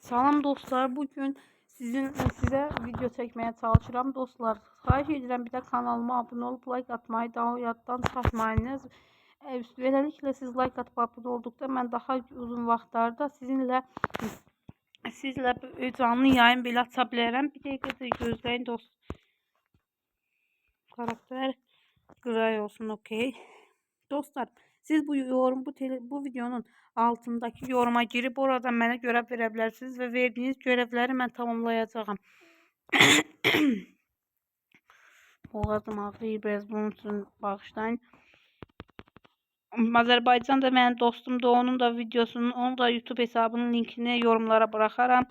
Salam dostlar, bugün size video çekmeye çalışıram dostlar. Xahiş edirəm bir də kanalıma abunə olub like atmayı da yaddan çıxartmayınız. Beləliklə siz like atıp abunə olduqda mən daha uzun vaxtlarda sizlə canlı yayın belə aça bilərəm. Bir dəqiqə gözləyin dost. Karakter gray olsun, okey. Dostlar, siz bu videonun altındaki yoruma girip oradan mənə görev verebilirsiniz ve verdiğiniz görevleri mən tamamlayacağım. Boğazım ağrıyır biraz, bunun için bağışlayın. Azərbaycan da mənim dostumdur, onun da videosunun, onun da YouTube hesabının linkini yorumlara bırakaram.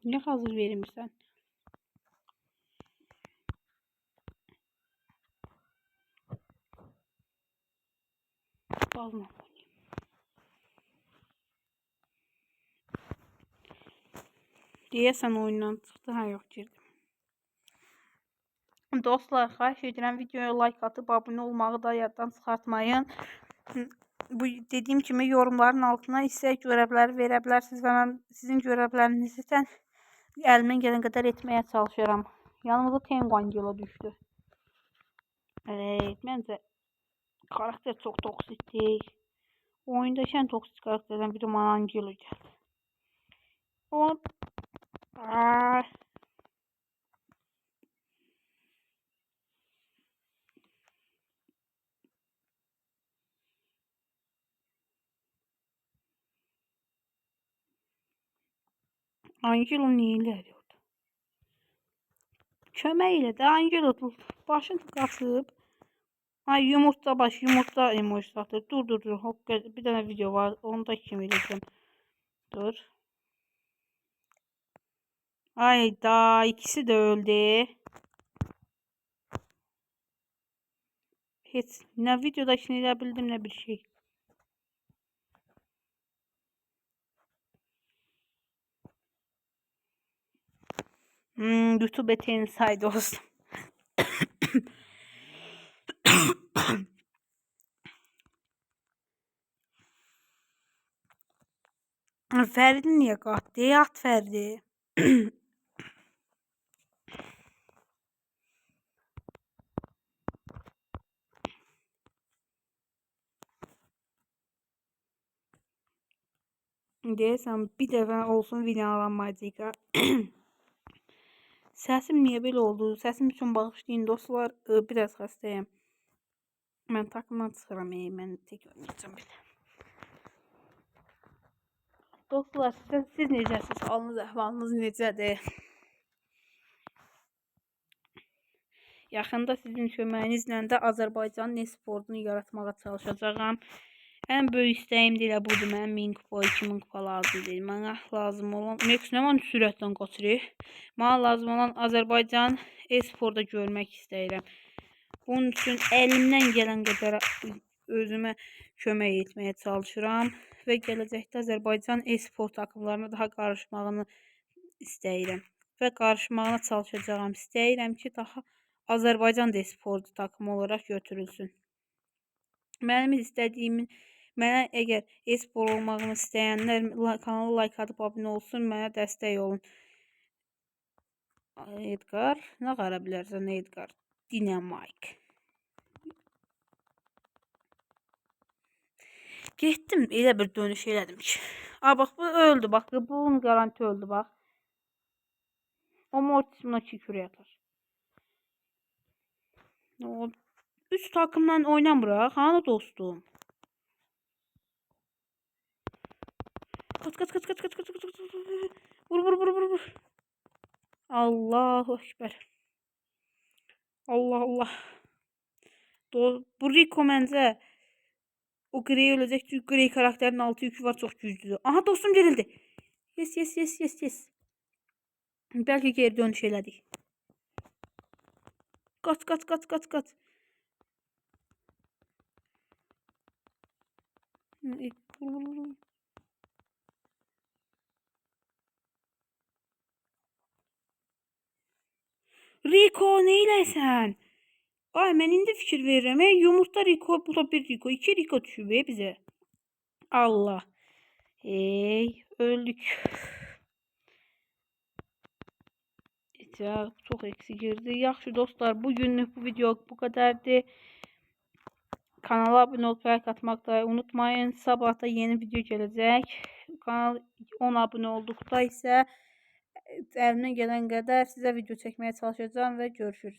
Ne hazır verirsən? Balma. Deyəsən oyundan çıxdı, ha yox girdim. Dostlar, xahiş edirəm videoya like atıp abunə olmağı da yaddan çıxartmayın. Bu dediğim kimi yorumların altına istək görevləri verə bilərsiniz və mən sizin görevlərinizdən əlimdən gələn qədər etməyə çalışıram. Yanımıza Tengu Angelo düşdü. Evet, məncə karakter çox toksikdir. Oyunda işən toksik karakterdən biri bana Angelo gəldi. Angelo neylər orada? Kömək elə də Angelo, başını qaçıb. Ay yumurta baş, yumurta emoji atır. Dur. Hop, bir tane video var. Onu da kim edeceğim. Dur. Ay da ikisi de öldü. Hiç ne videoda işini yapabildim ne bir şey. YouTube eteğini say dostum. Ferdi niye kalktı? Yat Ferdi. Deyəsən bir dəfə olsun videolanmayacaq. Səsim niyə belə oldu? Səsim üçün bağışlayın dostlar. Biraz xəstəyəm. Mən takımdan çıxıram. Mən tek oynayacağım belə. Dostlar, siz necəsiniz? Halınız, əhvalınız necədir? Yaxında sizin köməyinizlə də Azərbaycanın e-sportunu yaratmağa çalışacağam. Ən böyük istəyim də budur. Mənim 1000 kupa, 2000 kupa lazım deyil. Mənə lazım olan Max nə var sürətdən qaçırır. Mənə lazım olan Azərbaycan e-sporda görmək istəyirəm. Bunun üçün əlimdən gələn qədər özümə kömək etməyə çalışıram və gələcəkdə Azərbaycan e-sport takımlarına daha qarışmağını istəyirəm və qarışmağına çalışacağam. İstəyirəm ki, daha Azərbaycan e-sport takımı olaraq götürülsün. Mənim istədiyimin mənə əgər e-sport olmağını istəyənlər kanala like atıp abunə olsun, mənə dəstək olun. Edgar, nə qara bilərsən Edgar? Dynamite. Getdim, elə bir dönüş elədim ki. Bax bu öldü, bax bunun garanti öldü bax. O Mortis'imle küfür atar. O 3 takımdan oynamırıq, hanı dostum? Kaç. Vur. Allahu Ekber. Allah. Bu Rico məncə o Grey öləcək, çünki Grey karakterin 6 yükü var, çox güclüdür. Aha dostum gerildi. Yes. Bəlkə geri dönüş elədik. Kaç. Rico neyləsən? Ay mən indi fikir verirəm. Yumurta Rico, bu da bir Rico, 2 Rico düşüb bizə. Allah. Hey, öldük. Ya, çok eksi girdi. Yaxşı dostlar, bugünlük bu video bu kadardı. Kanala abone olup like atmayı da unutmayın. Sabah da yeni video gelecek. Kanal 10 abone olduqda isə əlimdən gələn qədər sizə video çəkməyə çalışacağım və görüşürüz.